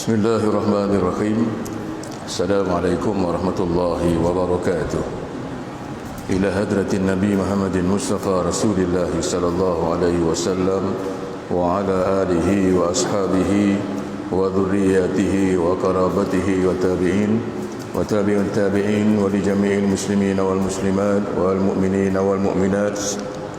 Bismillahirrahmanirrahim. Assalamualaikum warahmatullahi wabarakatuh. Ila hadratin Nabi Muhammadin Mustafa Rasulillah sallallahu alaihi wasallam wa ala alihi wa ashabihi wa dhurriyyatihi wa qarabatihi wa tabi'in wa tabi'ut tabi'in wa li jami'il muslimin wal muslimat wal mu'minin wal mu'minat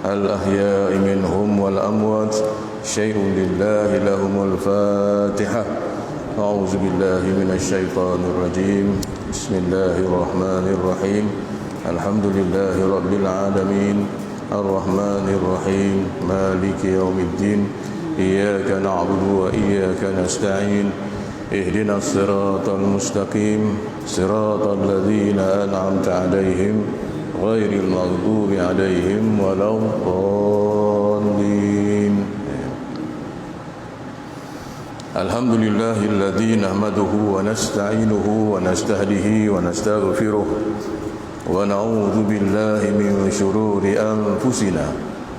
al ahya'i minhum wal amwat. Syai'un lillahi lahumul Fatihah. أعوذ بالله من الشيطان الرجيم. بسم الله الرحمن الرحيم. الحمد لله رب العالمين الرحمن الرحيم مالك يوم الدين. إياك نعبد وإياك نستعين. اهدنا الصراط المستقيم صراط الذين أنعمت عليهم غير المغضوب عليهم ولا الضالين. Alhamdulillahilladzi nahmaduhu wa nasta'inuhu wa nastahdihi wa nastaghfiruh wa na'udzu billahi min shururi anfusina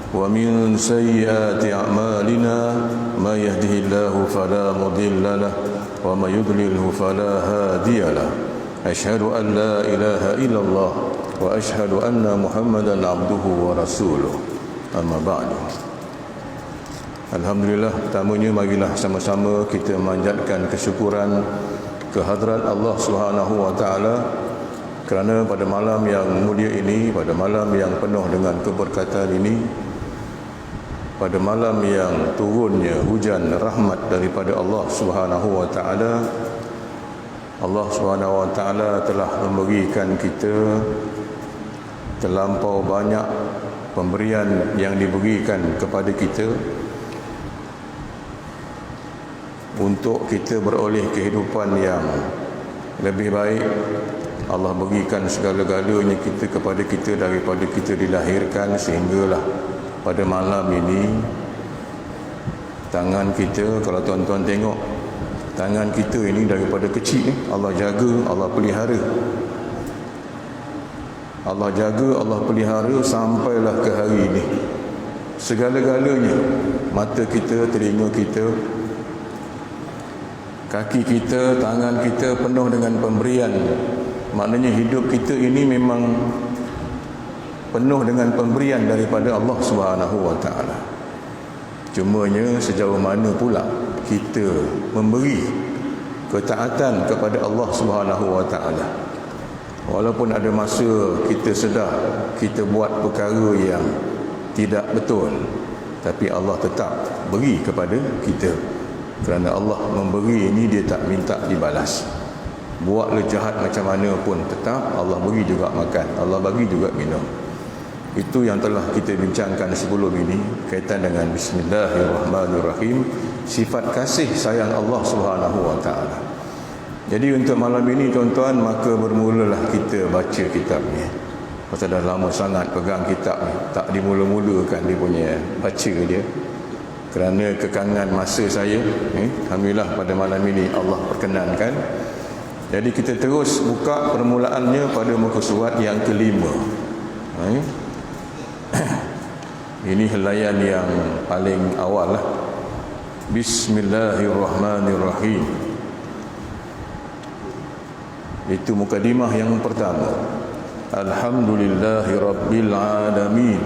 wa min sayyiati a'malina may yahdihillahu fala mudilla lahu wa may yudlilhu fala hadiya lahu. Asyhadu an la ilaha illallah wa asyhadu anna Muhammadan abduhu wa rasuluh. Amma ba'du. Alhamdulillah, pertamanya marilah sama-sama kita memanjatkan kesyukuran kehadrat Allah Subhanahu wa taala kerana pada malam yang mulia ini, pada malam yang penuh dengan keberkatan ini, pada malam yang turunnya hujan rahmat daripada Allah Subhanahu wa taala, Allah Subhanahu wa taala telah memberikan kita terlampau banyak pemberian yang diberikan kepada kita untuk kita beroleh kehidupan yang lebih baik. Allah berikan segala-galanya kita kepada kita daripada kita dilahirkan sehinggalah pada malam ini tangan kita, kalau tuan-tuan tengok tangan kita ini daripada kecil Allah jaga, Allah pelihara. Allah jaga, Allah pelihara sampailah ke hari ini. Segala-galanya, mata kita, telinga kita, kaki kita, tangan kita penuh dengan pemberian. Maknanya hidup kita ini memang penuh dengan pemberian daripada Allah Subhanahu wa taala. Cumanya sejauh mana pula kita memberi ketaatan kepada Allah Subhanahu wa taala. Walaupun ada masa kita sedar kita buat perkara yang tidak betul, tapi Allah tetap beri kepada kita. Kerana Allah memberi ini dia tak minta dibalas. Buatlah jahat macam mana pun tetap Allah beri juga makan, Allah bagi juga minum. Itu yang telah kita bincangkan sebelum ini kaitan dengan Bismillahirrahmanirrahim, sifat kasih sayang Allah Subhanahu wa taala. Jadi untuk malam ini tuan-tuan, maka bermulalah kita baca kitab ni. Pasal dah lama sangat pegang kitab ni, tak dimula-mulakan dia punya baca dia. Kerana kekangan masa saya, alhamdulillah pada malam ini Allah perkenankan. Jadi kita terus buka permulaannya pada muka surat yang kelima. Ini helaian yang paling awal lah. Bismillahirrahmanirrahim. Itu mukadimah yang pertama. Alhamdulillahirabbil alamin.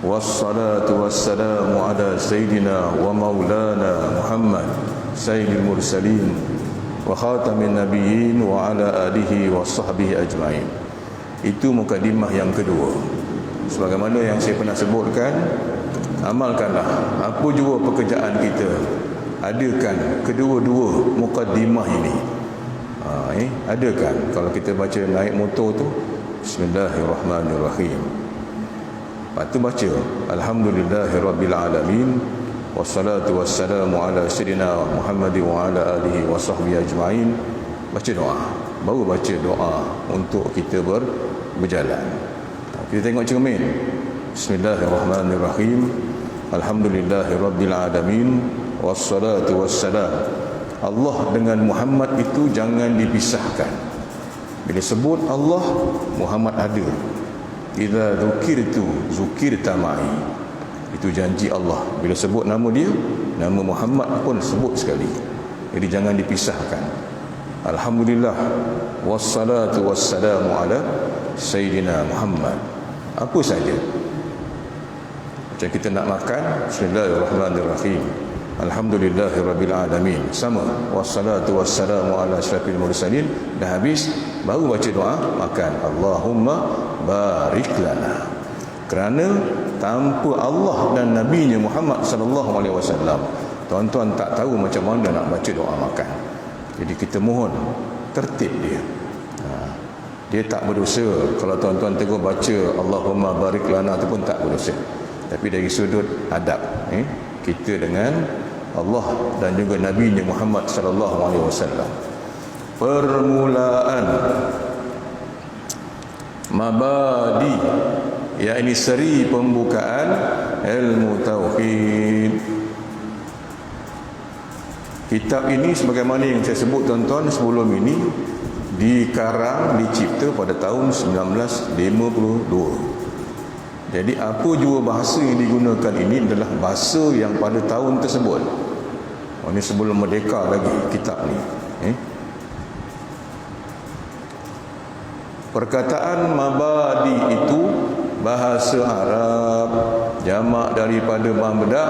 Wassalatu wassalamu ala sayyidina wa maulana Muhammad sayyidil mursalin wa khatamin nabiyyin wa ala alihi wa sahbihi ajma'in. Itu mukadimah yang kedua. Sebagaimana yang saya pernah sebutkan, amalkanlah apa jua pekerjaan kita, adakan kedua-dua mukadimah ini. Adakan. Kalau kita baca naik motor tu, Bismillahirrahmanirrahim. Lepas tu baca Alhamdulillahirabbil alamin wassalatu wassalamu ala sayyidina Muhammad wa ala alihi wa sahbihi ajma'in. Baca doa. Baru baca doa untuk kita berjalan. Kita tengok cermin. Bismillahirrahmanirrahim. Alhamdulillahirabbil alamin wassalatu wassalam. Allah dengan Muhammad itu jangan dipisahkan. Bila sebut Allah, Muhammad ada. Idza dzukirtu dzukirta ma'i. Itu janji Allah. Bila sebut nama dia, nama Muhammad pun sebut sekali. Jadi jangan dipisahkan. Alhamdulillah wassalatu wassalamu ala Sayyidina Muhammad. Apa saja. Macam kita nak makan, bismillahirrahmanirrahim. Alhamdulillahirabbil alamin. Sama. Wassalatu wassalamu ala asyrafil mursalin. Dah habis baru baca doa makan. Allahumma barik lana. Kerana tanpa Allah dan Nabi-Nya Muhammad sallallahu alaihi wasallam, tuan-tuan tak tahu macam mana nak baca doa makan. Jadi kita mohon tertib dia. Dia tak berdosa kalau tuan-tuan tegur baca Allahumma barik lana tu pun tak berdosa. Tapi dari sudut adab kita dengan Allah dan juga Nabi-Nya Muhammad sallallahu alaihi wasallam. Permulaan mabadi, ya ini seri pembukaan ilmu tauhid. Kitab ini sebagaimana yang saya sebut tuan-tuan sebelum ini dikarang, dicipta pada tahun 1952. Jadi apa jua bahasa yang digunakan ini adalah bahasa yang pada tahun tersebut. Ini sebelum merdeka lagi kitab ni. Perkataan mabadi itu bahasa Arab, jamak daripada mabda,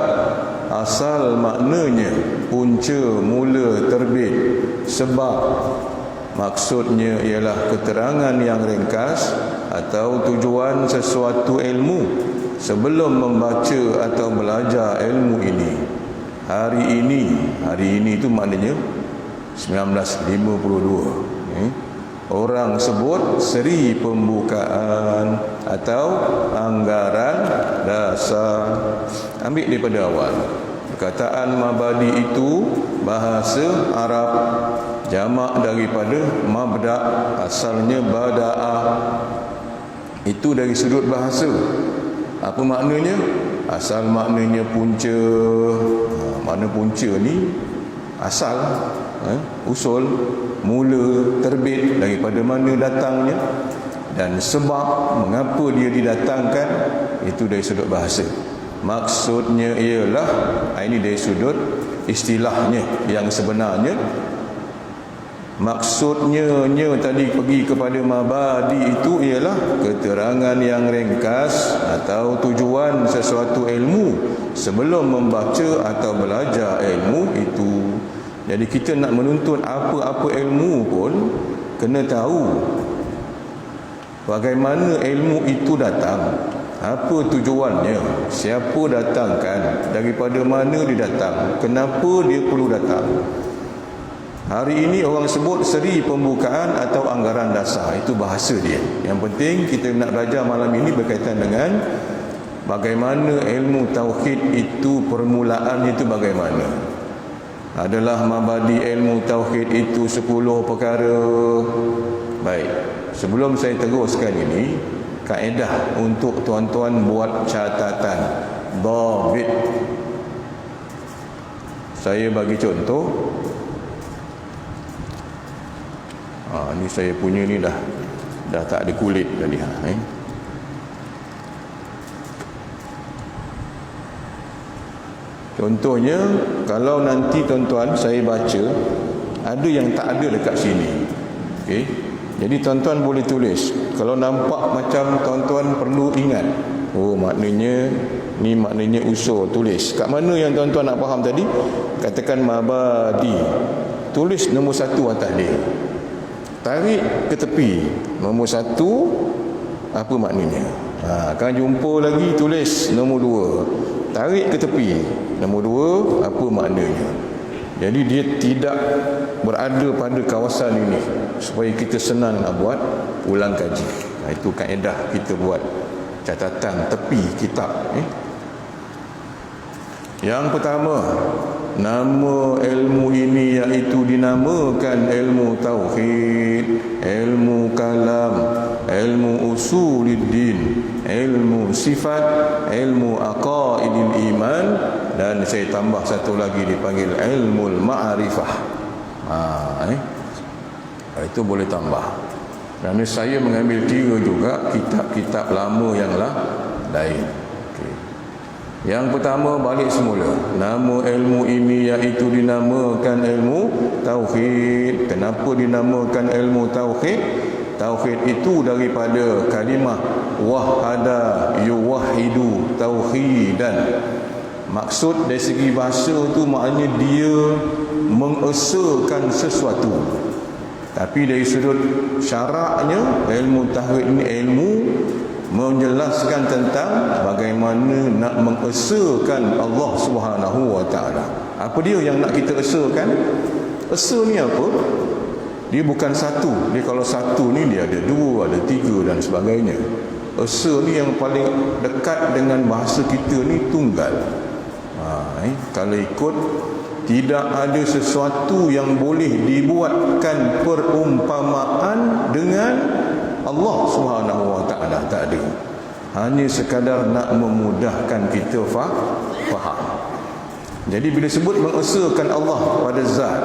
asal maknanya punca, mula, terbit, sebab. Maksudnya ialah keterangan yang ringkas atau tujuan sesuatu ilmu sebelum membaca atau belajar ilmu ini. Hari ini itu maknanya 1952. Orang sebut seri pembukaan atau anggaran dasar. Ambil daripada awal. Perkataan mabadi itu bahasa Arab, jamak daripada mabda, asalnya bada'ah. Itu dari sudut bahasa. Apa maknanya? Asal maknanya punca. Makna punca ni asal, usul, mula, terbit, daripada mana datangnya, dan sebab mengapa dia didatangkan, itu dari sudut bahasa. Maksudnya ialah, ini dari sudut istilahnya yang sebenarnya. Maksudnya tadi pergi kepada mabadi itu ialah keterangan yang ringkas atau tujuan sesuatu ilmu sebelum membaca atau belajar ilmu itu. Jadi kita nak menuntut apa-apa ilmu pun kena tahu bagaimana ilmu itu datang, apa tujuannya, siapa datangkan, daripada mana dia datang, kenapa dia perlu datang. Hari ini orang sebut seri pembukaan atau anggaran dasar. Itu bahasa dia. Yang penting kita nak belajar malam ini berkaitan dengan bagaimana ilmu tauhid itu, permulaannya itu bagaimana. Adalah mabadi ilmu tauhid itu 10 perkara. Baik, sebelum saya teruskan ini, kaedah untuk tuan-tuan buat catatan. Dhabit. Saya bagi contoh. Ni saya punya ni dah tak ada kulit tadi. Contohnya, kalau nanti tuan-tuan saya baca, ada yang tak ada dekat sini. Okey. Jadi tuan-tuan boleh tulis. Kalau nampak macam tuan-tuan perlu ingat, oh maknanya ni maknanya usul, tulis. Kat mana yang tuan-tuan nak faham tadi? Katakan mabadi. Tulis nombor 1 atas dia. Tarik ke tepi. Nombor 1 apa maknanya? Akan jumpa lagi, tulis nombor 2. Tarik ke tepi. Nombor 2 apa maknanya? Jadi dia tidak berada pada kawasan ini, supaya kita senang nak buat ulang kaji. Itu kaedah kita buat catatan tepi kitab. Yang pertama, nama ilmu ini iaitu dinamakan ilmu tauhid, ilmu kalam, ilmu usuluddin, ilmu sifat, ilmu aqaidil iman, dan saya tambah satu lagi dipanggil ilmu ma'rifah. Itu boleh tambah. Kerana saya mengambil kira juga kitab-kitab lama yang lain. Okay. Yang pertama, balik semula. Nama ilmu ini iaitu dinamakan ilmu tauhid. Kenapa dinamakan ilmu tauhid? Tauhid itu daripada kalimah wahada yuwahidu tauhidan. Maksud dari segi bahasa tu maknanya dia mengesakan sesuatu. Tapi dari sudut syaraknya, ilmu tauhid ini ilmu menjelaskan tentang bagaimana nak mengesakan Allah Subhanahu wa taala. Apa dia yang nak kita esakan? Esa ni apa? Dia bukan satu. Dia kalau satu ni dia ada dua, ada tiga dan sebagainya. Esa ni yang paling dekat dengan bahasa kita ni tunggal. Kalau ikut, tidak ada sesuatu yang boleh dibuatkan perumpamaan dengan Allah Subhanahu wa taala, tak ada. Hanya sekadar nak memudahkan kita faham. Jadi bila sebut mengesakan Allah pada zat,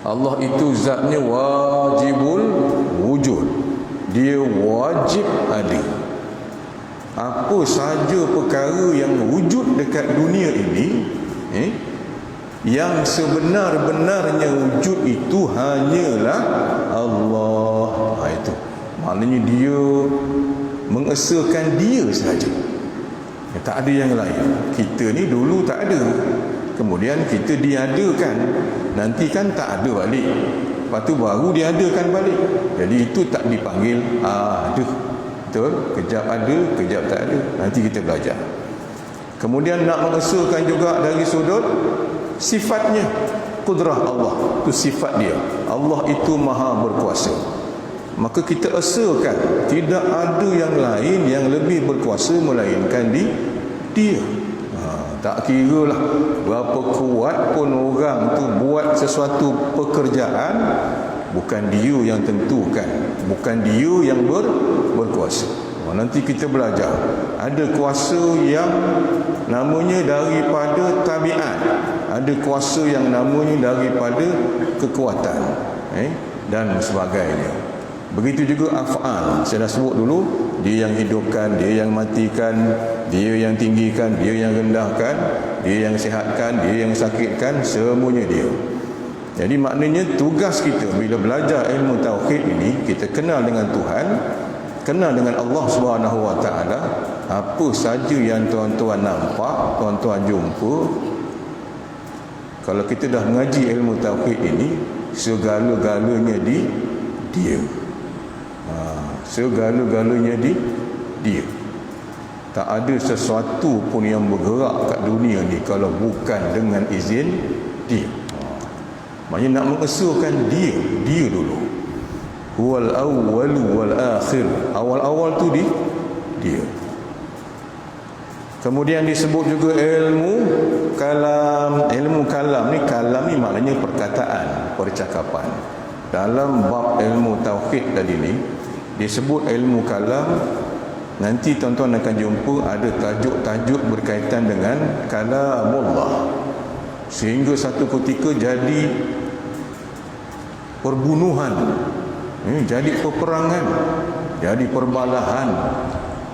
Allah itu zatnya wajibul wujud. Dia wajib ada. Apa saja perkara yang wujud dekat dunia ini, yang sebenar-benarnya wujud itu hanyalah Allah. Itu maknanya dia mengesakan dia sahaja. Tak ada yang lain. Kita ni dulu tak ada, kemudian kita diadakan, nanti kan tak ada balik, lepas tu baru diadakan balik. Jadi itu tak dipanggil ada. Betul? Kejap ada, kejap tak ada. Nanti kita belajar. Kemudian nak mengesakan juga dari sudut sifatnya. Kudrah Allah, itu sifat dia. Allah itu maha berkuasa. Maka kita esakan tidak ada yang lain yang lebih berkuasa melainkan dia. Tak kira lah berapa kuat pun orang tu buat sesuatu pekerjaan, bukan dia yang tentukan, bukan dia yang berkuasa. Nanti kita belajar. Ada kuasa yang namanya daripada tabiat, ada kuasa yang namanya daripada kekuatan, dan sebagainya. Begitu juga af'al. Saya dah sebut dulu, dia yang hidupkan, dia yang matikan, dia yang tinggikan, dia yang rendahkan, dia yang sihatkan, dia yang sakitkan, semuanya dia. Jadi maknanya tugas kita bila belajar ilmu tauhid ini, kita kenal dengan Tuhan, kenal dengan Allah Subhanahu wa taala. Apa saja yang tuan-tuan nampak, tuan-tuan jumpa, kalau kita dah mengaji ilmu tauhid ini, segala-galanya dia. Segala-galanya dia. Tak ada sesuatu pun yang bergerak kat dunia ni kalau bukan dengan izin dia. Maknanya nak mengesakan dia dulu. Huwal awwalu wal akhir. Awal-awal tu dia. Kemudian disebut juga ilmu kalam. Ilmu kalam ni maknanya perkataan, percakapan. Dalam bab ilmu tauhid tadi ni disebut ilmu kalam. Nanti tuan-tuan akan jumpa ada tajuk-tajuk berkaitan dengan kalamullah, sehingga satu ketika jadi perbunuhan, jadi peperangan, jadi perbalahan,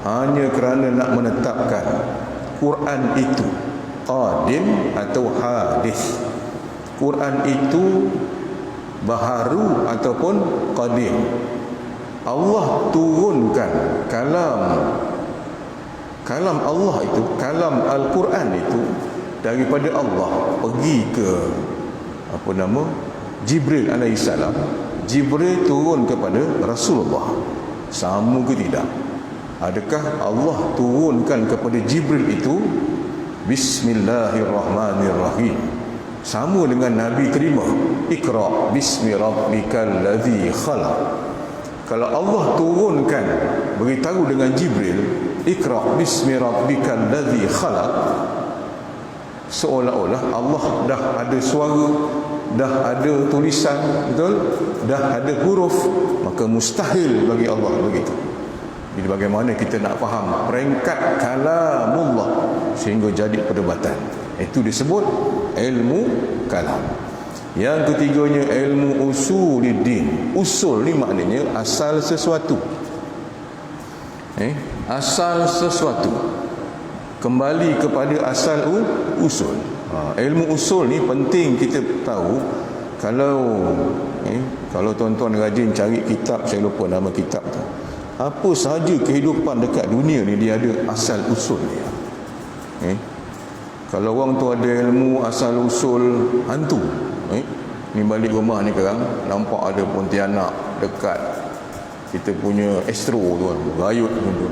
hanya kerana nak menetapkan Quran itu qadim atau hadis, Quran itu baharu ataupun qadim. Allah turunkan kalam Allah itu, kalam Al-Quran itu daripada Allah pergi ke Jibril alaihissalam. Jibril turun kepada Rasulullah. Sama ke tidak? Adakah Allah turunkan kepada Jibril itu Bismillahirrahmanirrahim, sama dengan Nabi terima Iqra bismi rabbikal ladzi khalaq? Kalau Allah turunkan beritahu dengan Jibril Iqra bismi rabbikal ladzi khalaq, seolah-olah Allah dah ada suara, dah ada tulisan, betul? Dah ada huruf, maka mustahil bagi Allah begitu. Jadi bagaimana kita nak faham peringkat kalamullah sehingga jadi perdebatan? Itu disebut ilmu kalam. Yang ketiganya ilmu usuluddin. Usul ni maknanya asal sesuatu. Asal sesuatu. kembali kepada asal usul. Ilmu usul ni penting kita tahu. Kalau tuan-tuan rajin cari kitab, saya lupa nama kitab tu, apa sahaja kehidupan dekat dunia ni dia ada asal usul dia. Kalau orang tu ada ilmu asal usul hantu, ni balik rumah ni sekarang nampak ada pontianak dekat kita punya astro tu kan, rayut tu.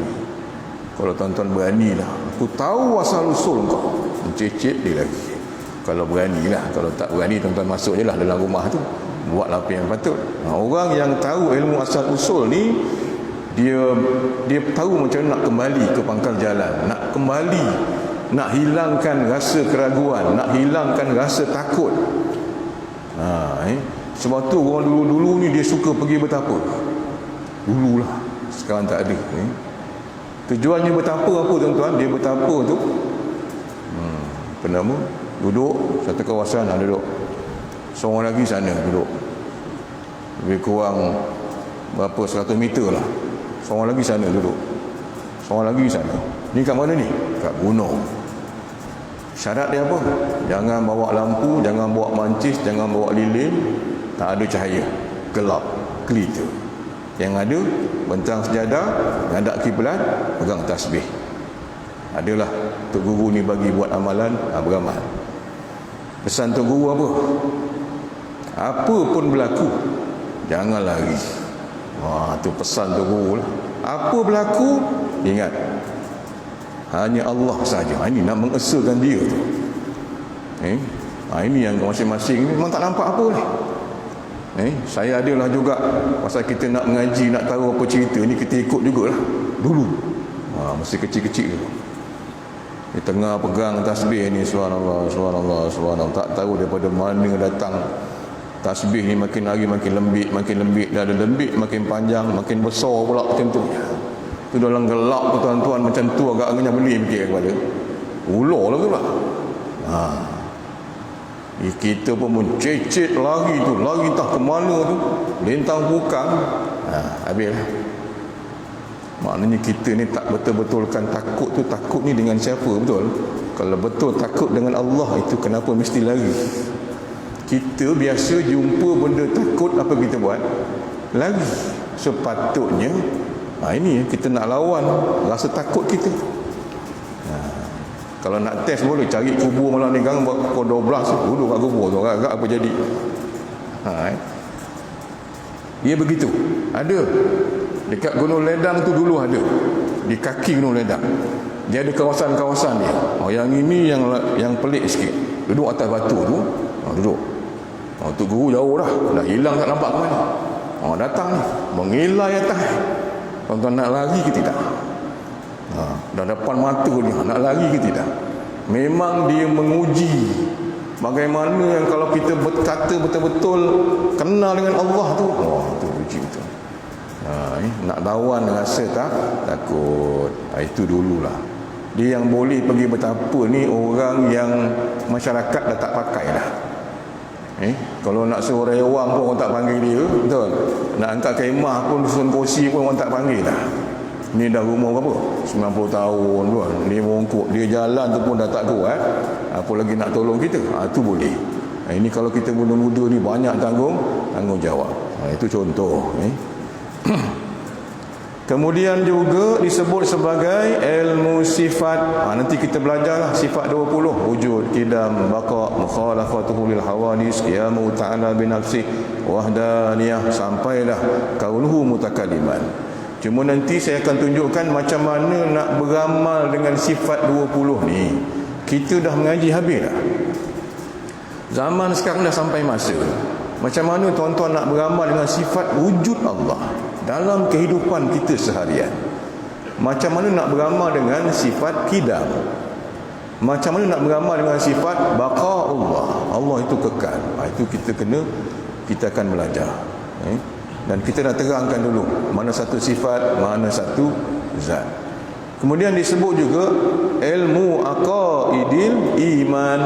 Kalau tuan-tuan beranilah, aku tahu asal usul kau, mencecet dia lagi. Kalau beranilah, kalau tak berani tuan-tuan masuk je lah dalam rumah tu, buatlah apa yang patut. Orang yang tahu ilmu asal usul ni, dia tahu macam nak kembali ke pangkal jalan, nak kembali, nak hilangkan rasa keraguan, nak hilangkan rasa takut. Sebab tu orang dulu-dulu ni dia suka pergi bertapa. Dululah, sekarang tak ada. Tujuannya bertapa apa tuan-tuan? Dia bertapa tu penama, duduk satu kawasan, duduk seorang lagi sana, duduk lebih kurang berapa 100 meter lah, seorang lagi sana duduk, seorang lagi sana. Ni kat mana ni? Kat gunung. Syarat dia apa? Jangan bawa lampu, jangan bawa mancis, jangan bawa lilin, tak ada cahaya, gelap, gelita. Yang ada bentang sejadah, ngadap kiblat, pegang tasbih. Adalah Tok Guru ni bagi buat amalan, beramal. Pesan Tok Guru apa? Apa pun berlaku, jangan lari. Tu pesan Tok Guru lah. Apa berlaku, ingat, hanya Allah saja. Ini nak mengesahkan dia tu. Ini yang masing-masing memang tak nampak apa ni. Saya adalah juga, pasal kita nak mengaji, nak tahu apa cerita ni, kita ikut jugalah dulu. Masa kecil-kecil dulu, di tengah pegang tasbih ni, subhanallah, subhanallah, subhanallah, tak tahu daripada mana datang tasbih ni, makin hari makin lembik, dah ada lembik makin panjang, makin besar pula macam tu. Tu dalam gelap tu tuan-tuan, macam tu agak-agaknya beli fikir kepada ular lah pula. Kita pun mencecet lari tu, lari entah ke mana tu, lintang bukang. Habis lah. Maknanya kita ni tak betul-betulkan takut tu. Takut ni dengan siapa betul? Kalau betul takut dengan Allah, itu kenapa mesti lari? Kita biasa jumpa benda takut, apa kita buat? Lari. Sepatutnya ini kita nak lawan rasa takut kita. Kalau nak test boleh cari kubur malam ni kan, buat pukul 12 duduk kat kubur tu, agak apa jadi. Dia begitu. Ada dekat Gunung Ledang tu dulu ada, di kaki Gunung Ledang dia ada kawasan-kawasan dia. Yang ini yang pelik sikit, duduk atas batu tu, duduk. Tok Guru jauh dah hilang, tak nampak ke mana. Datang ni mengilai atas. Tuan-tuan nak lari ke tidak? Dah depan mata ni, nak lari ke tidak? Memang dia menguji bagaimana yang kalau kita berkata betul-betul kenal dengan Allah tu. Tu uji betul. Nak lawan rasa takut. Itu dululah. Dia yang boleh pergi bertapa ni orang yang masyarakat dah tak pakai dah. Kalau nak suruh rewang pun orang tak panggil dia, betul. Nak angkat kemah pun, susun kursi pun orang tak panggil dah. Ni dah umur berapa? 90 tahun tu. Dia mongkok, dia jalan tu pun dah tak kuat. Apa lagi nak tolong kita? Tu boleh. Ini kalau kita muda-muda ni banyak tanggung jawab. Itu contoh. Kemudian juga disebut sebagai ilmu sifat. Nanti kita belajarlah sifat 20. Wujud, qidam, baqa, mukhalafatuhu lil hawadis, qiyamu ta'ala bi nafsi, wahdaniyah, sampailah qauluhu mutakalliman. Cuma nanti saya akan tunjukkan macam mana nak beramal dengan sifat 20 ni. Kita dah mengaji habis dah. Zaman sekarang dah sampai masa, macam mana tuan-tuan nak beramal dengan sifat wujud Allah dalam kehidupan kita seharian. Macam mana nak beramal dengan sifat qidam. Macam mana nak beramal dengan sifat baqa Allah. Allah itu kekal. Itu kita akan belajar. Dan kita nak terangkan dulu mana satu sifat, mana satu zat. Kemudian disebut juga ilmu aqaidil iman.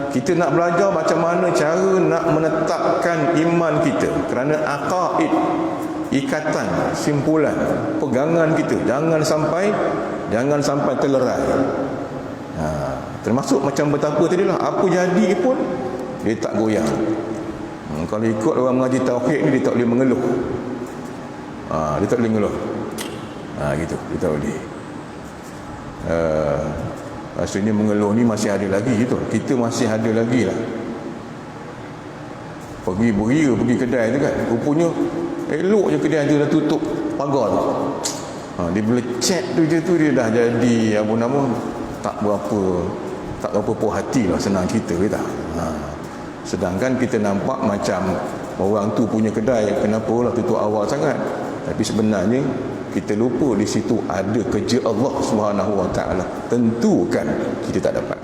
Kita nak belajar macam mana cara nak menetapkan iman kita. Kerana aqaid, ikatan, simpulan, pegangan kita jangan sampai terlerai. Termasuk macam betapa tadi lah, apa jadi pun dia tak goyang. Kalau ikut orang mengaji tauhid ni, dia tak boleh mengeluh. Dia tak boleh mengeluh. Gitu, dia tak boleh. Maksudnya mengeluh ni masih ada lagi gitu. Kita masih ada lagi lah. Pergi beria, pergi kedai tu kan, rupanya elok je kedai tu dah tutup pagar tu. Dia bila chat tu je tu, dia dah jadi apa nama, tak berapa puas hati lah, senang cerita kita. Sedangkan kita nampak macam orang tu punya kedai, kenapa lah tutup awal sangat. Tapi sebenarnya kita lupa di situ ada kerja Allah Subhanahu Wa Taala. Tentu kan kita tak dapat.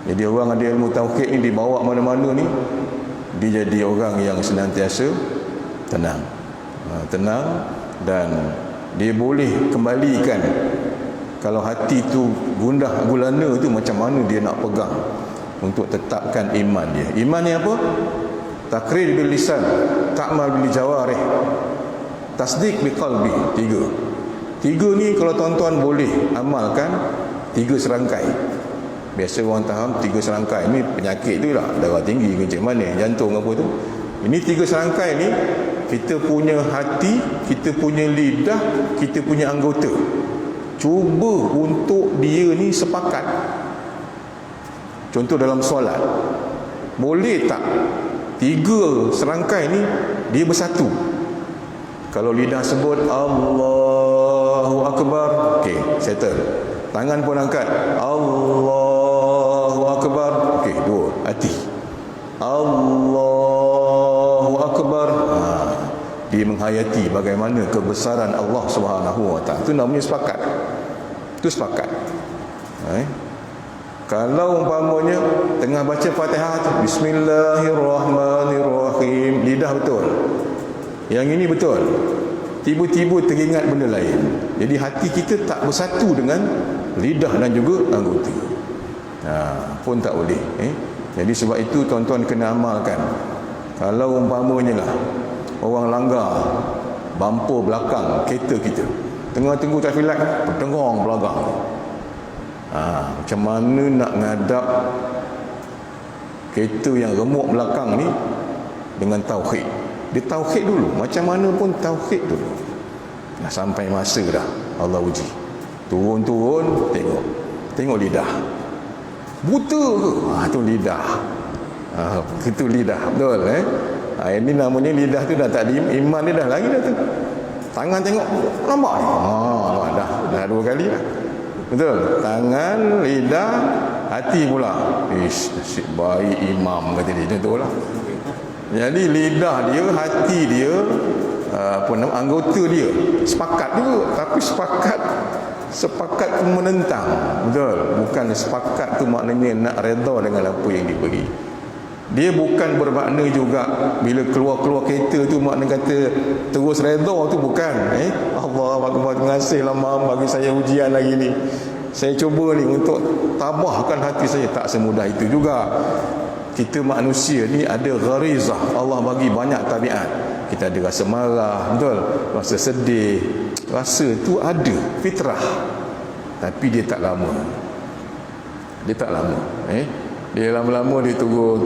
Jadi orang ada ilmu tauhid ni dibawa mana-mana ni, dia jadi orang yang senantiasa tenang. Tenang, dan dia boleh kembalikan. Kalau hati tu gundah gulana tu, macam mana dia nak pegang untuk tetapkan iman dia. Iman ni apa? Takrir bil lisan, ta'mal bil jawarih, tasdik bil qalbi. Tiga ni kalau tuan-tuan boleh amalkan, 3 serangkai. Biasa orang tahu 3 serangkai ni penyakit tu lah, darah tinggi ke macam mana, jantung apa tu. Ini 3 serangkai ni, kita punya hati, kita punya lidah, kita punya anggota. Cuba untuk dia ni sepakat. Contoh dalam solat, boleh tak 3 serangkai ni dia bersatu? Kalau lidah sebut Allahu Akbar, okey, settle. Tangan pun angkat, Allahu Akbar, okey, 2. Hati, Allahu Akbar. Dia menghayati bagaimana kebesaran Allah Subhanahu Wa Taala. Itu namanya sepakat. Itu sepakat. Kalau umpamanya tengah baca Fatihah tu, Bismillahirrahmanirrahim, lidah betul, yang ini betul, tiba-tiba teringat benda lain. Jadi hati kita tak bersatu dengan lidah dan juga anggota. Pun tak boleh. Jadi sebab itu tuan-tuan kena amalkan. Kalau umpamanya lah orang langgar bumper belakang kereta kita, tengah tunggu traffic light, bertengong belakang. Macam mana nak ngadap kereta yang remuk belakang ni dengan tauhid? Dia tauhid dulu, macam mana pun tauhid dulu. Sampai masa dah Allah uji, turun-turun, tengok lidah buta ke? Tu lidah. Itu lidah, betul ini namanya lidah tu dah tak ada iman, dia dah lari dah tu. Tangan tengok, nampak ni, dah 2 kali lah. Betul, tangan, lidah, hati pula. Nasib baik imam kata dia, tu lah. Jadi lidah dia, hati dia, anggota dia sepakat juga, tapi sepakat tu menentang. Betul, bukan sepakat tu maknanya nak redha dengan apa yang diberi. Dia bukan bermakna juga bila keluar kereta tu makna kata terus redha tu, bukan. Allah Akbar, terima kasih lah Mam bagi saya ujian lagi ni, saya cuba ni untuk tabahkan hati saya. Tak semudah itu juga. Kita manusia ni ada gharizah, Allah bagi banyak tabiat. Kita ada rasa marah, betul, rasa sedih, rasa tu ada, fitrah. Tapi dia tak lama. Dia lama-lama dia turun.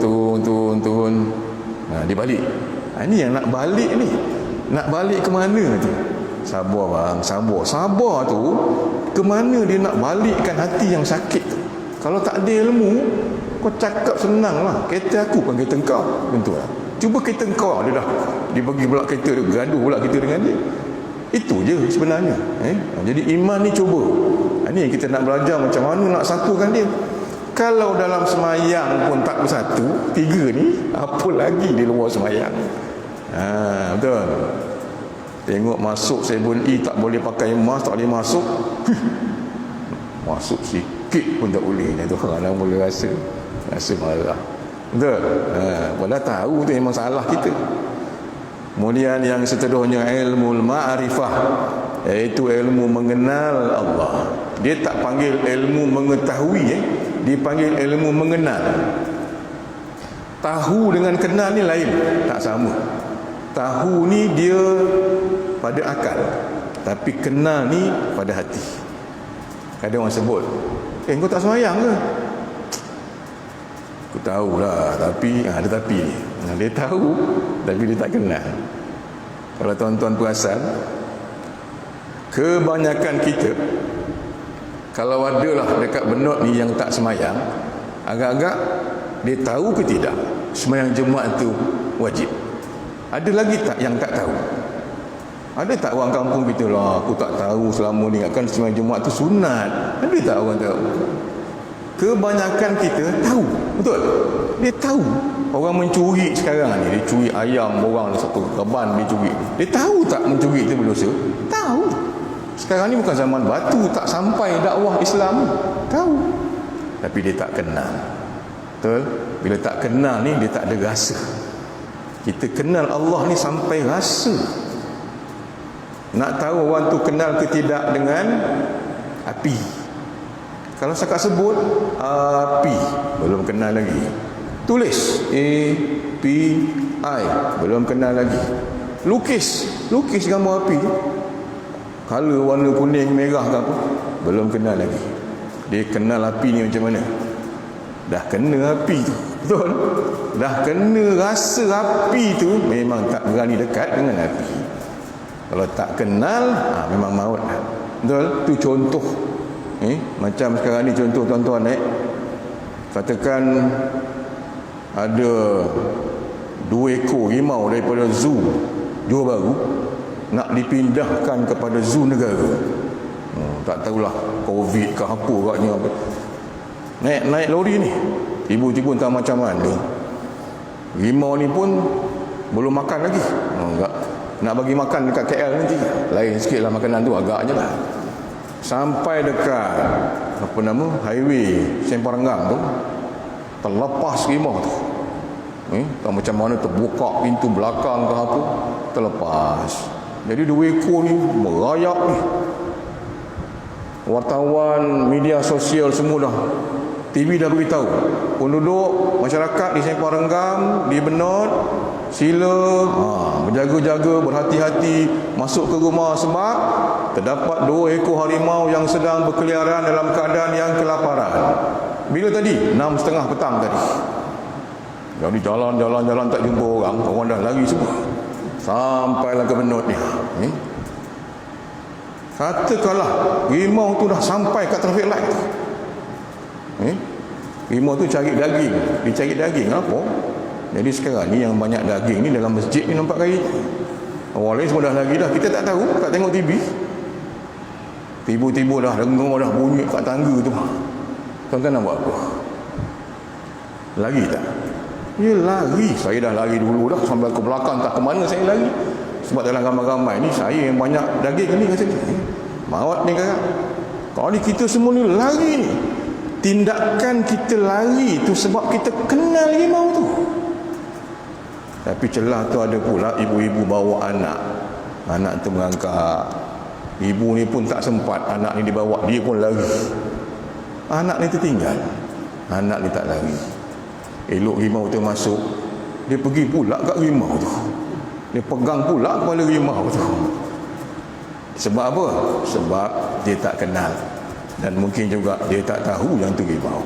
Dia balik. Ini yang nak balik ni. Nak balik ke mana tu? Sabar bang, sabar tu ke mana dia nak balikkan hati yang sakit tu. Kalau tak ada ilmu, kau cakap senang lah, kereta aku bukan kereta kau, tentulah. Cuba kereta kau, dia dah dibagi pula kereta dia, gaduh pula kita dengan dia. Itu je sebenarnya. Jadi iman ni cuba. Ini yang kita nak belajar, macam mana nak satukan dia. Kalau dalam semayang pun tak bersatu 3 ni, apa lagi di luar semayang? Betul. Tengok masuk 7E tak boleh pakai mask, tak boleh masuk. Masuk sikit pun tak boleh. Itu orang boleh rasa marah. Betul. Padahal tahu tu memang salah kita. Kemudian yang seterusnya ilmu ma'rifah, iaitu ilmu mengenal Allah. Dia tak panggil ilmu mengetahui, dia panggil ilmu mengenal. Tahu dengan kenal ni lain, tak sama. Tahu ni dia pada akal, tapi kenal ni pada hati. Ada orang sebut kau tak semayang ke? Aku tahulah, tapi ada tapi. Dia tahu, tapi dia tak kenal. Kalau tuan-tuan perasan, kebanyakan kita, kalau adalah dekat benut ni yang tak semayang, agak-agak dia tahu ke tidak semayang Jumaat tu wajib. Ada lagi tak yang tak tahu? Ada tak orang kampung kita lah, aku tak tahu selama ni kan semayang Jumaat tu sunat. Ada tak orang tahu? Kebanyakan kita tahu, betul? Dia tahu. Orang mencuri sekarang ni, dia curi ayam orang satu reban, dia curi. Dia tahu tak mencuri itu berdosa? Tahu. Sekarang ni bukan zaman batu, tak sampai dakwah Islam. Tahu. Tapi dia tak kenal. Betul? Bila tak kenal ni, dia tak ada rasa. Kita kenal Allah ni sampai rasa. Nak tahu orang tu kenal ke tidak dengan api. Kalau saya sebut api, belum kenal lagi. Tulis A-P-I, belum kenal lagi. Lukis gambar api tu, color warna kuning, merah ke apa, belum kenal lagi. Dia kenal api ni macam mana? Dah kena api tu, betul? Dah kena rasa api tu, memang tak berani dekat dengan api. Kalau tak kenal, memang maut. Betul? Tu contoh. Macam sekarang ni contoh tuan-tuan, katakan ada 2 ekor rimau daripada zoo Johor Bahru nak dipindahkan kepada zoo negara. Tak tahulah COVID ke apa agaknya. Naik lori ni, tiba-tiba entah macam mana rimau ni pun belum makan lagi. Enggak nak bagi makan dekat KL nanti, lain sikit lah makanan tu agaknya lah. Sampai dekat highway Semparanggang tu, terlepas rimau tu. Tak macam mana terbuka pintu belakang ke apa, terlepas. Jadi 2 ekor ni merayap ni. Wartawan, media sosial semua dah, TV dah beritahu. Penduduk masyarakat di Semparanggang, di Benut, sila berjaga-jaga, berhati-hati masuk ke rumah sebab terdapat 2 ekor harimau yang sedang berkeliaran dalam keadaan yang kelaparan. Bila tadi? 6:30 petang tadi. Jadi jalan tak jumpa orang dah lari semua. Sampailah ke Benut ni. Katakanlah rimau tu dah sampai kat traffic light. Rimau tu cari daging. Dia cari daging apa? Jadi sekarang ni yang banyak daging ni dalam masjid ni nampak kali. Orang lain semua dah lagi dah. Kita tak tahu, tak tengok TV. Tiba-tiba dah dengar dah bunyi kat tangga tu. Tuan-tuan nak buat apa? Lari tak? Ya lari. Saya dah lari dulu dah, sampai ke belakang tak ke mana saya lari. Sebab dalam ramai-ramai ni saya yang banyak daging ni kata mawat ni kakak. Kalau ni kita semua ni lari ni, tindakan kita lari tu sebab kita kenal rimau tu. Tapi celah tu ada pula ibu-ibu bawa anak tu merangkak. Ibu ni pun tak sempat, anak ni dibawa, dia pun lari. Anak ni tertinggal, anak ni tak lari. Elok rimau tu masuk, dia pergi pula kat rimau tu, dia pegang pula kepala rimau tu. Sebab apa? Sebab dia tak kenal. Dan mungkin juga dia tak tahu yang tu rimau.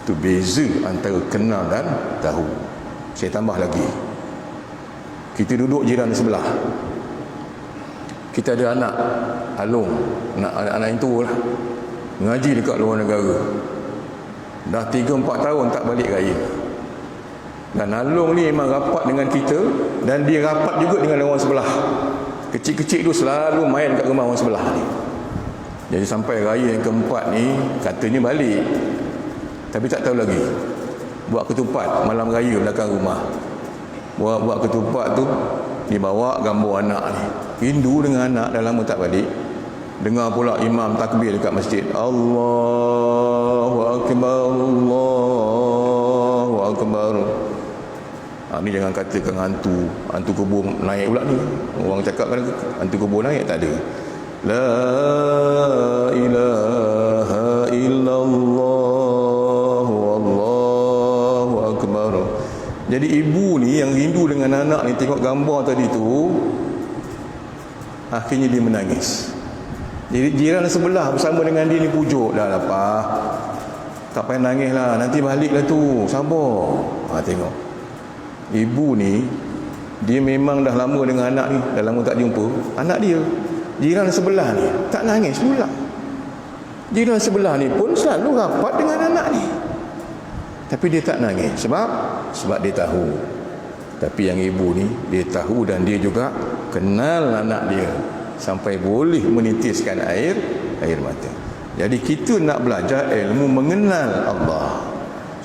Tu beza antara kenal dan tahu. Saya tambah lagi, kita duduk jiran sebelah, kita ada anak Alung, anak yang tua lah, ngaji dekat luar negara, dah 3-4 tahun tak balik raya. Dan Alung ni memang rapat dengan kita, dan dia rapat juga dengan orang sebelah. Kecil-kecil tu selalu main kat rumah orang sebelah ni. Jadi sampai raya yang keempat ni, katanya balik, tapi tak tahu lagi. Buat ketupat malam raya belakang rumah. Buat ketupat tu, dibawa gambar anak ni. Rindu dengan anak, dah lama tak balik. Dengar pula imam takbir dekat masjid, Allahu Akbar, Allahu Akbar. Ni jangan katakan hantu kubur naik pula ni. Orang cakap kan hantu kubur naik, tak ada. La ilaha illallah wallahu akbar. Jadi ibu ni yang rindu dengan anak ni, tengok gambar tadi tu, akhirnya dia menangis. Jadi jiran sebelah bersama dengan dia ni pujuk, dah lah Pak, tak payah nangis lah, nanti balik lah tu, sabar. Tengok, ibu ni dia memang dah lama dengan anak ni, dah lama tak jumpa anak dia. Jiran sebelah ni tak nangis pula. Jiran sebelah ni pun selalu rapat dengan anak ni, tapi dia tak nangis. Sebab dia tahu. Tapi yang ibu ni, dia tahu dan dia juga kenal anak dia sampai boleh menitiskan air mata. Jadi kita nak belajar ilmu mengenal Allah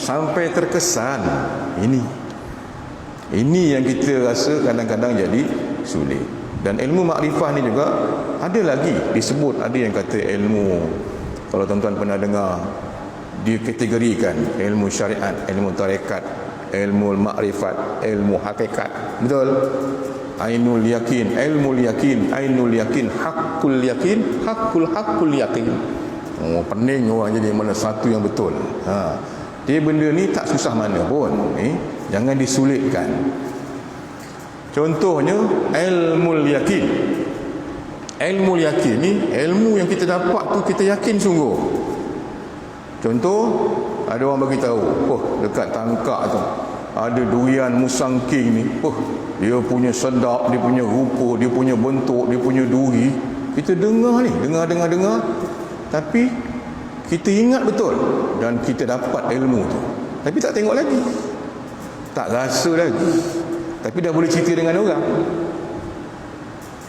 sampai terkesan. Ini yang kita rasa kadang-kadang jadi sulit. Dan ilmu makrifah ni juga ada lagi disebut, ada yang kata ilmu, kalau tuan-tuan pernah dengar, dia kategorikan ilmu syariat, ilmu tarekat, ilmu makrifat, ilmu hakikat. Betul? Ainul yakin, ilmu yakin, ainul yakin, hakul yakin, hakul yakin. Pening orang jadi mana satu yang betul. Dia benda ni tak susah mana pun, jangan disulitkan. Contohnya ilmu yakin. Ilmu yakin ni ilmu yang kita dapat tu kita yakin sungguh. Contoh, ada orang bagi tahu, dekat Tangkak tu ada durian musangking ni. Dia punya sedap, dia punya rupa, dia punya bentuk, dia punya duri. Kita dengar ni, dengar. Tapi kita ingat betul dan kita dapat ilmu tu. Tapi tak tengok lagi, tak rasa lagi, tapi dah boleh cerita dengan orang.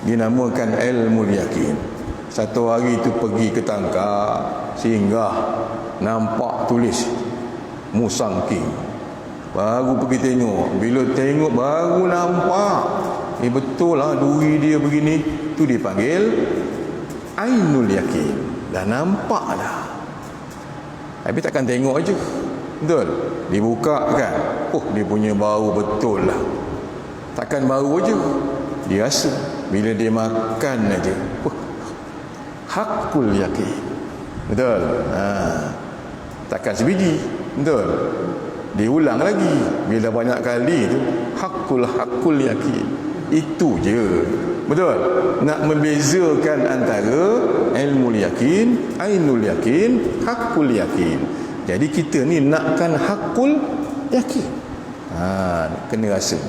Dinamakan ilmu yakin. Satu hari tu pergi ke Tangkak, singgah, nampak tulis musangking. Baru pergi tengok. Bila tengok baru nampak, betul lah duri dia begini. Tu dipanggil ainul yakin. Dah nampak dah. Tapi takkan tengok aja. Betul? Dibuka kan, dia punya bau betul lah. Takkan bau aja, dia rasa. Bila dia makan aja, hakul yakin. Betul? Takkan sebiji. Betul? Diulang lagi. Bila banyak kali tu, hakul yakin. Itu je. Betul? Nak membezakan antara ilmu yakin, ainul yakin, hakul yakin. Jadi kita ni nakkan hakul yakin. Kena rasa.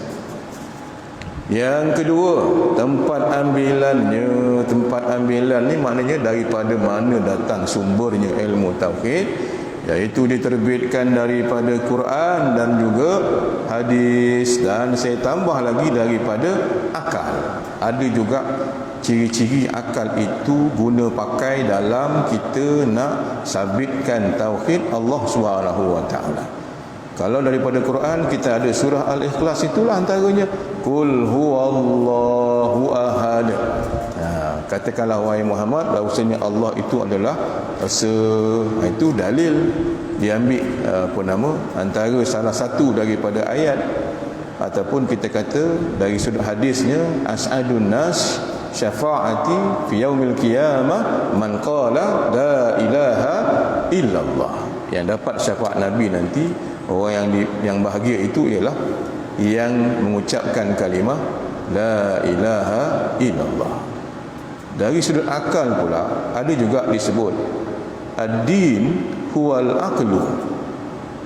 Yang kedua, tempat ambilannya. Tempat ambilan ni maknanya daripada mana datang sumbernya ilmu tauhid, iaitu diterbitkan daripada Quran dan juga hadis, dan saya tambah lagi daripada akal. Ada juga ciri-ciri akal itu guna pakai dalam kita nak sabitkan tauhid Allah Subhanahu wa taala. Kalau daripada Quran kita ada surah Al-Ikhlas, itulah antaranya. Qul huwallahu ahad. Katakanlah wahai Muhammad, bahawasanya Allah itu adalah esa. Itu dalil diambil antara salah satu daripada ayat, ataupun kita kata dari sudut hadisnya, as'adun nas syafaati fi yaumil qiyamah man qala la ilaha illallah. Yang dapat syafaat Nabi nanti, orang yang bahagia itu ialah yang mengucapkan kalimah la ilaha illallah. Dari sudut akal pula ada juga disebut ad-din huwal aqlu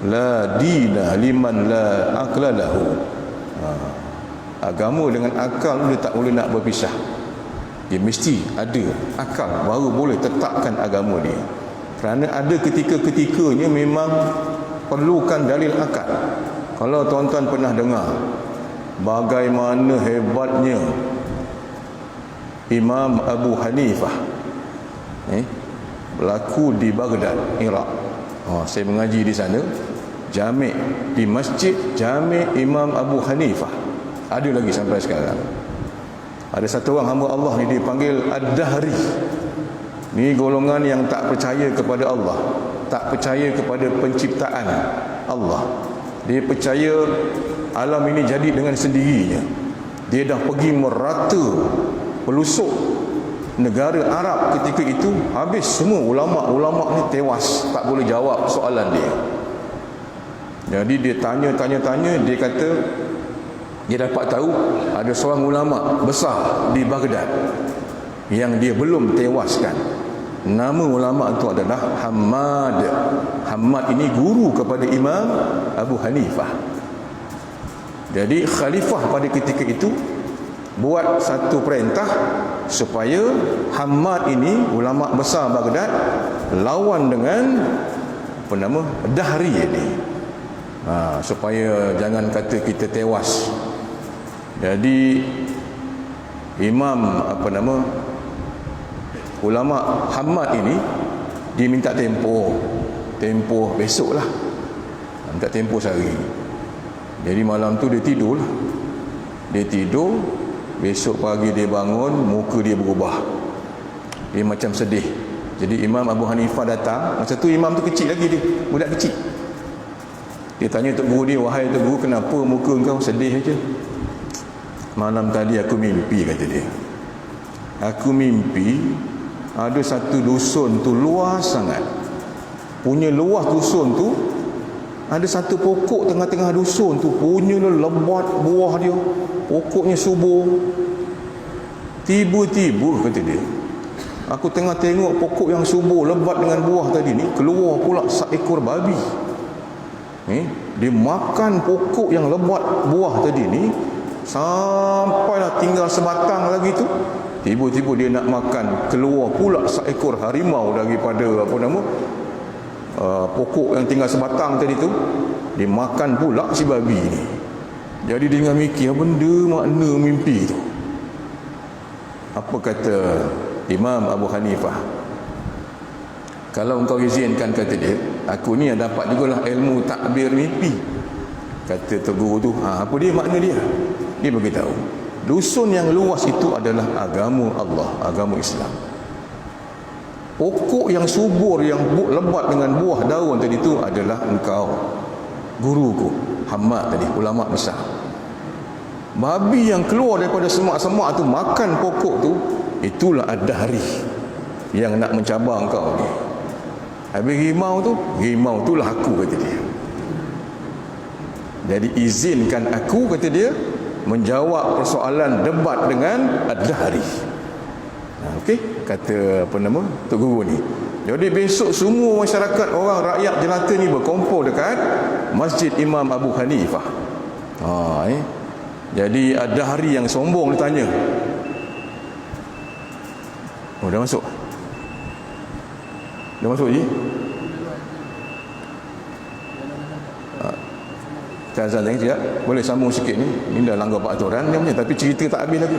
la dina liman la aqla lahu. Agama dengan akal dia tak boleh nak berpisah. Dia mesti ada akal baru boleh tetapkan agama dia. Kerana ada ketika-ketikanya memang perlukan dalil akal. Kalau tuan-tuan pernah dengar bagaimana hebatnya Imam Abu Hanifah berlaku di Baghdad, Iraq. Saya mengaji di sana, Jami' di Masjid Jami' Imam Abu Hanifah. Ada lagi sampai sekarang. Ada satu orang hamba Allah ni dipanggil Ad-Dahri. Ni golongan yang tak percaya kepada Allah, tak percaya kepada penciptaan Allah. Dia percaya alam ini jadi dengan sendirinya. Dia dah pergi merata pelusuk negara Arab ketika itu, habis semua ulama-ulama ni tewas, tak boleh jawab soalan dia. Jadi dia tanya, dia kata dia dapat tahu ada seorang ulama besar di Baghdad. yang dia belum tewaskan. Nama ulama itu adalah Hammad. Hammad ini guru kepada Imam Abu Hanifah. Jadi khalifah pada ketika itu buat satu perintah supaya Hammad ini, ulama besar Baghdad, lawan dengan Dahri ini, supaya jangan kata kita tewas. Jadi Imam ulama Hammad ini diminta tempoh besoklah, minta tempoh sehari. Jadi malam tu dia tidur, besok pagi dia bangun, muka dia berubah, dia macam sedih. Jadi Imam Abu Hanifah datang. Masa tu imam tu kecil lagi, dia budak kecil. Dia tanya Tok Guru dia, "Wahai Tok Guru, kenapa muka engkau sedih aja?" "Malam tadi aku mimpi," kata dia. "Aku mimpi ada satu dusun tu luas sangat. Punya luas dusun tu, ada satu pokok tengah-tengah dusun tu, punya lebat buah dia, pokoknya subur. Tiba-tiba," kata dia, "aku tengah tengok pokok yang subur lebat dengan buah tadi ni, keluar pula seekor babi. Dia makan pokok yang lebat buah tadi ni sampailah tinggal sebatang lagi tu. Tiba-tiba dia nak makan, keluar pula seekor harimau daripada pokok yang tinggal sebatang tadi tu. Dia makan pula si babi ni." Jadi dia tengah mikir, benda makna mimpi tu. Apa kata Imam Abu Hanifah? "Kalau engkau izinkan," kata dia, "aku ni dapat jugalah ilmu takbir mimpi." Kata Tok Guru tu, apa dia makna dia? Dia beritahu, dusun yang luas itu adalah agama Allah, agama Islam. Pokok yang subur, yang lebat dengan buah daun tadi tu adalah engkau, guruku Hammad tadi, ulama besar. Babi yang keluar daripada semak-semak tu makan pokok tu, itulah Ad-Dahri yang nak mencabar engkau ni. Habis rimau itulah aku," kata dia. "Jadi izinkan aku," kata dia, "menjawab persoalan debat dengan Ad-Dahri." Okey, kata Tok Guru ni. Jadi besok semua masyarakat, orang rakyat jelata ni berkumpul dekat Masjid Imam Abu Hanifah. Jadi Ad-Dahri yang sombong dia tanya, dah masuk? Dah masuk je? Azan lagi sekejap. Boleh sambung sikit ni. Ni dah langgar peraturan ni punya, tapi cerita tak habis lagi.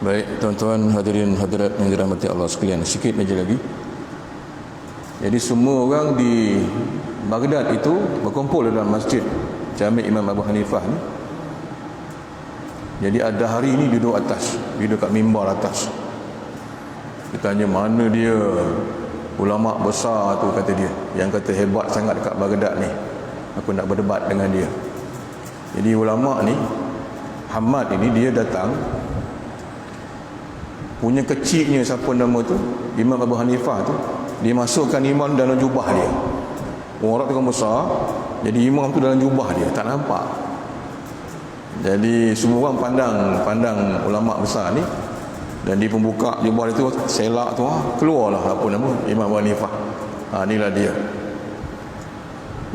Baik, tuan-tuan hadirin hadirat yang dirahmati Allah sekalian, sikit aja lagi. Jadi semua orang di Baghdad itu berkumpul dalam masjid Jami' Imam Abu Hanifah ni. Jadi ada hari ini duduk atas, duduk kat mimbar atas. Dia tanya mana dia ulama besar tu, kata dia, yang kata hebat sangat dekat Baghdad ni. Aku nak berdebat dengan dia. Jadi ulama ni, Hamad ini, dia datang, punya kecilnya siapa nama tu, Imam Abu Hanifah tu, dia masukkan imam dalam jubah dia. Orang tu kan besar, jadi imam tu dalam jubah dia, tak nampak. Jadi semua orang pandang ulama besar ni, dan dia pun buka jubah dia tu, selak tu, keluarlah apa nama Imam Abu Hanifah. Inilah dia,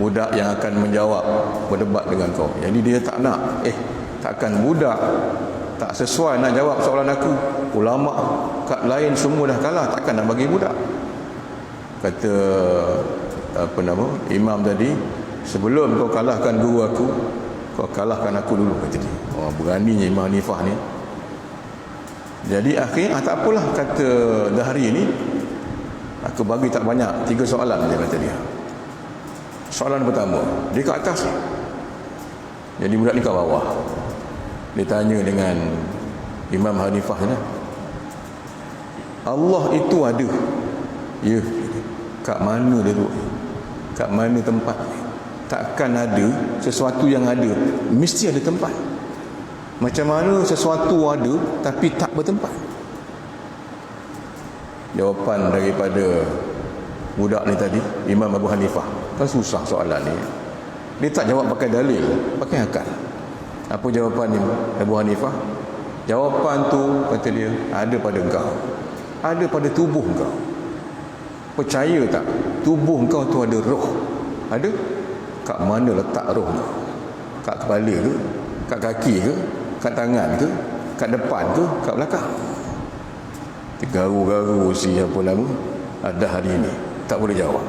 budak yang akan menjawab, berdebat dengan kau. Jadi dia tak nak, takkan budak tak sesuai nak jawab soalan aku. Ulama kat lain semua dah kalah, takkan nak bagi budak. Kata apa nama imam tadi, sebelum kau kalahkan guru aku, kau kalahkan aku dulu, kata dia. Beraninya Imam Hanifah ni. Jadi akhirnya tak apalah, kata Dahri ni, aku bagi tak banyak, 3 soalan dia, kata dia. Soalan pertama, dia kat atas ni, jadi budak ni kat bawah. Dia tanya dengan Imam Hanifah ni, Allah itu ada? Ya. Kat mana dia tu? Kat mana tempat? Takkan ada sesuatu yang ada, mesti ada tempat. Macam mana sesuatu ada tapi tak bertempat? Jawapan daripada budak ni tadi, Imam Abu Hanifah, kan susah soalan ni. Dia tak jawab pakai dalil, pakai akal. Apa jawapan ni Abu Hanifah? Jawapan tu, kata dia, ada pada engkau, ada pada tubuh engkau. Percaya tak? Tubuh engkau tu ada roh. Ada? Kat mana letak roh engkau? Kat kepala ke? Kat kaki ke? Kat tangan ke? Kat depan ke? Kat belakang? Garu-garu si apa nama ada hari ini tak boleh jawab.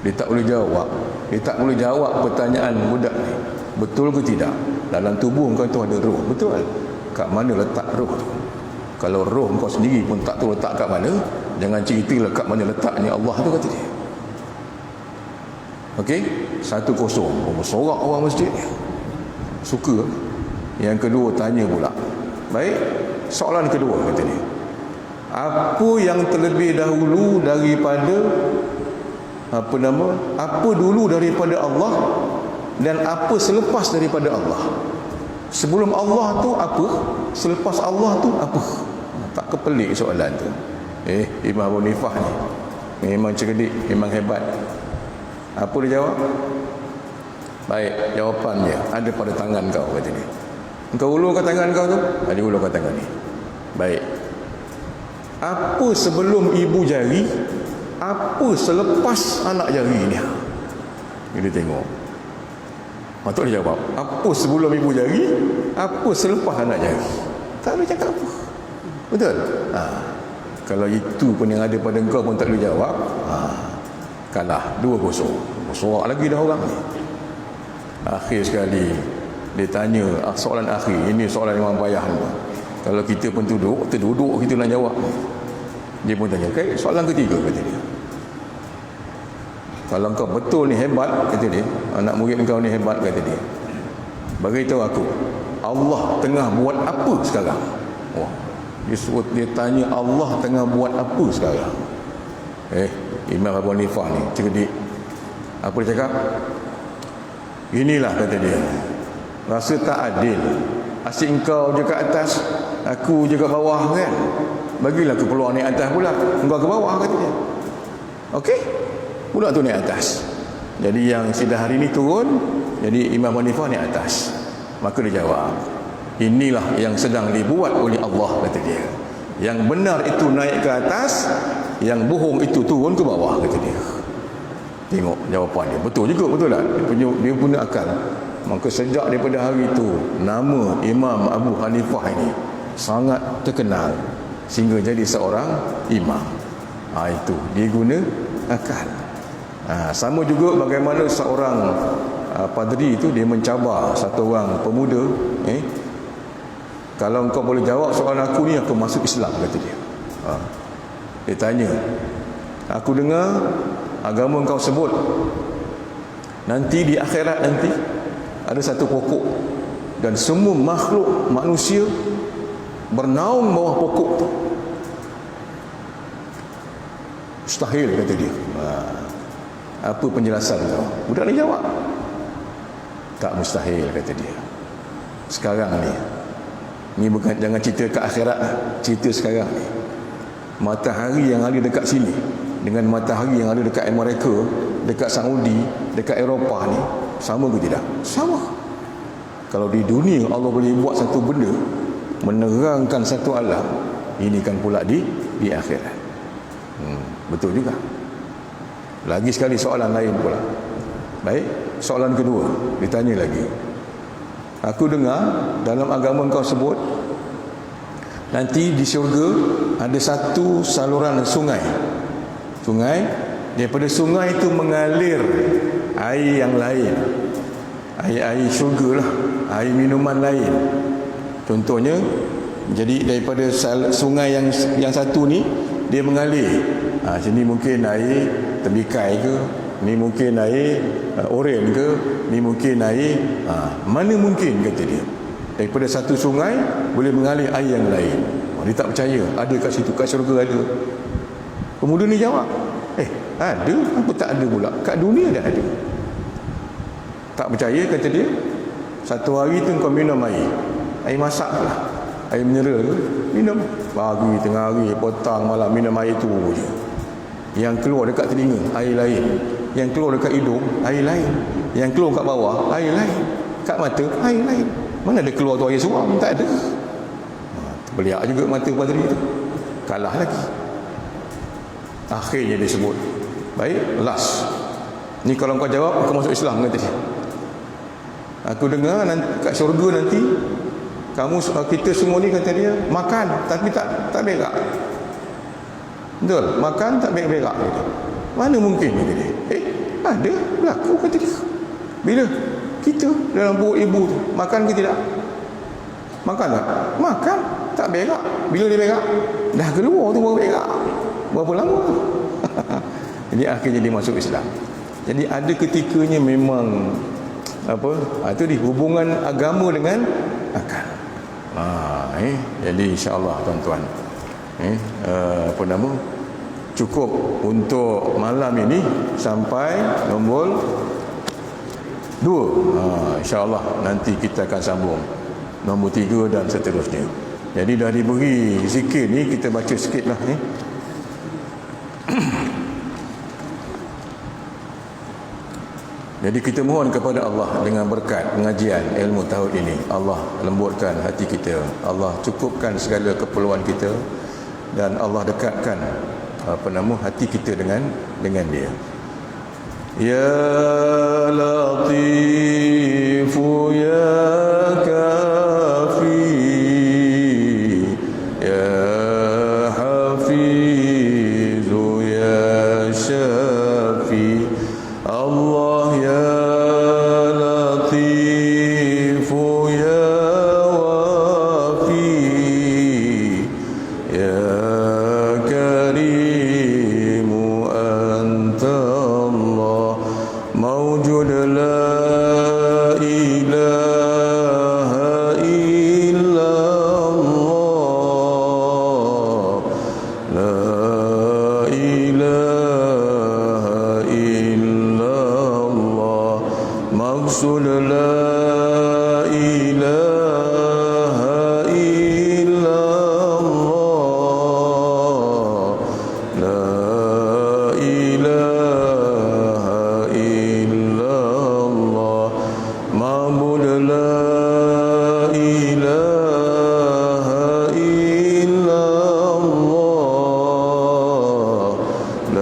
Dia tak boleh jawab. Dia tak boleh jawab pertanyaan budak ni. Betul ke tidak? Dalam tubuh engkau tu ada roh. Betul? Kat mana letak roh tu? Kalau roh engkau sendiri pun tak tahu letak kat mana, jangan ceritalah kat mana letaknya Allah tu, kata dia. Okey, 1-0. Bersorak orang masjid. Suka. Yang kedua tanya pula. Baik, soalan kedua, kata dia. Apa yang terlebih dahulu daripada apa nama? Apa dulu daripada Allah dan apa selepas daripada Allah? Sebelum Allah tu apa? Selepas Allah tu apa? Tak kepelik soalan tu. Imam Abu Hanifah ni memang cerdik, memang hebat. Apa dia jawab? Baik, jawapannya ada pada tangan kau, kata dia. Engkau ulurkan tangan kau tu, dia ulurkan tangan ni. Baik. Apa sebelum ibu jari? Apa selepas anak jari ni? Dia tengok. Patut dia jawab, apa sebelum ibu jari? Apa selepas anak jari? Tak boleh cakap apa. Betul? Kalau itu pun yang ada pada engkau pun tak boleh jawab, kalah 2-0. Bersorak lagi dah orang ni. Akhir sekali dia tanya soalan akhir. Ini soalan yang payah ni. Kalau kita pun terduduk kita nak jawab. Dia pun tanya, okay, soalan ketiga, kata dia. Kalau kau betul ni hebat, kata dia, anak murid kau ni hebat, kata dia, beritahu aku, Allah tengah buat apa sekarang? Dia tanya Allah tengah buat apa sekarang. Imam Abu Hanifah ni cerdik. Apa dia cakap? Inilah, kata dia, rasa tak adil. Asyik engkau je kat atas, aku je kat bawah, kan? Bagilah aku peluang naik atas pula. Engkau ke bawah, kata dia. Okey? Pula tu naik atas. Jadi yang sudah hari ni turun, jadi Imam Hanifah naik atas. Maka dia jawab, inilah yang sedang dibuat oleh Allah, kata dia. Yang benar itu naik ke atas, yang bohong itu turun ke bawah, kata dia. Tengok jawapan dia. Betul juga, betul tak? Dia punya akal. Maka sejak daripada hari itu, nama Imam Abu Hanifah ini sangat terkenal sehingga jadi seorang imam. Itu dia guna akal. Sama juga bagaimana seorang padri itu dia mencabar satu orang pemuda, Kalau engkau boleh jawab soalan aku ni, aku masuk Islam, kata dia. Dia tanya, aku dengar agama engkau sebut nanti di akhirat nanti ada satu pokok dan semua makhluk manusia bernaung bawah pokok tu. Mustahil, kata dia. Apa penjelasan kau? Budak ni jawab, tak mustahil, kata dia. Sekarang ni bukan, jangan cerita ke akhirat, cerita sekarang ni. Matahari yang ada dekat sini dengan matahari yang ada dekat Amerika, dekat Saudi, dekat Eropah ni sama ke tidak? Sama. Kalau di dunia Allah boleh buat satu benda menerangkan satu alam, ini kan pula di akhirat. Betul juga. Lagi sekali soalan lain pula. Baik, soalan kedua, ditanya lagi. Aku dengar dalam agama engkau sebut nanti di syurga ada satu saluran sungai. Sungai, daripada sungai itu mengalir air yang lain. Air syurga lah, air minuman lain. Contohnya, jadi daripada sungai yang satu ni dia mengalir. Sini mungkin air tembikai ke, ni mungkin air oren ke, ni mungkin air mana mungkin, kata dia, daripada satu sungai boleh mengalir air yang lain. Dia tak percaya ada kat situ, kat syurga ada. Pemuda ni jawab, ada, apa tak ada pula, kat dunia dah ada. Tak percaya, kata dia. Satu hari tu kau minum air masak lah, air mineral tu, minum pagi, tengah hari, petang, malam, minum air tu je. Yang keluar dekat telinga, air lain. Yang keluar dekat hidung, air lain. Yang keluar kat bawah, air lain. Kat mata, air lain. Mana ada keluar tu air suam? Tak ada. Beliak juga mata padri tu. Kalah lagi. Akhirnya dia sebut, baik, last. Ni kalau kau jawab, kau masuk Islam, kata dia. Aku dengar kat syurga nanti kita semua ni, kata dia, makan tapi tak berak. Betul, makan tak berak-berak, kata. Mana mungkin, kata dia. Ada, berlaku, kata dia. Bila kita dalam perut ibu tu, makan ke tidak? Makan tak? Makan, tak berak. Bila dia berak? Dah keluar tu baru berak. Berapa lama? Jadi akhirnya dia masuk Islam. Jadi ada ketikanya memang itu di hubungan agama dengan akal. Jadi insya-Allah tuan-tuan, cukup untuk malam ini sampai nombor 2. InsyaAllah nanti kita akan sambung nombor 3 dan seterusnya. Jadi dah diberi zikir ni, kita baca sikit lah ni. Jadi kita mohon kepada Allah dengan berkat pengajian ilmu tauhid ini, Allah lembutkan hati kita, Allah cukupkan segala keperluan kita, dan Allah dekatkan hati kita dengan Dia. Ya Latifu ya Kafi ya Hafizu ya Syafi Allah ya Latifu ya Wafi ya Karimu anta Allah mawjud la ilaha illallah la ilaha illallah maksud la ilaha illallah la ilaha illallah ma'bud la ilaha illallah la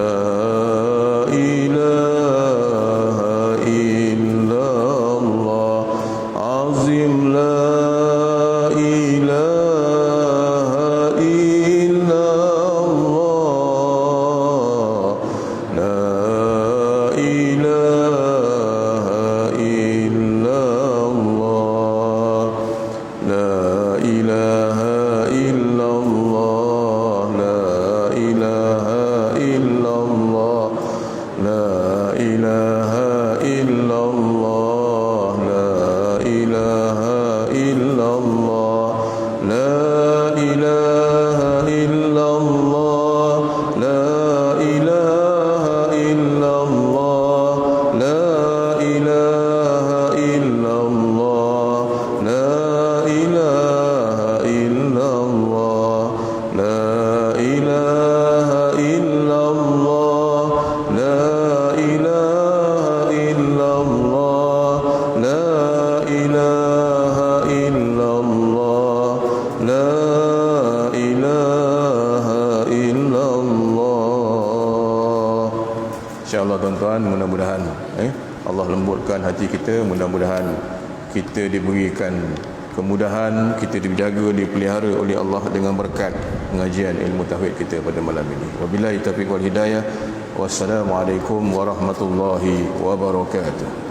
InsyaAllah tuan-tuan, mudah-mudahan Allah lembutkan hati kita, mudah-mudahan kita diberikan kemudahan, kita dijaga, dipelihara oleh Allah dengan berkat pengajian ilmu tauhid kita pada malam ini. Wabillahi taufiq wal hidayah. Wassalamualaikum warahmatullahi wabarakatuh.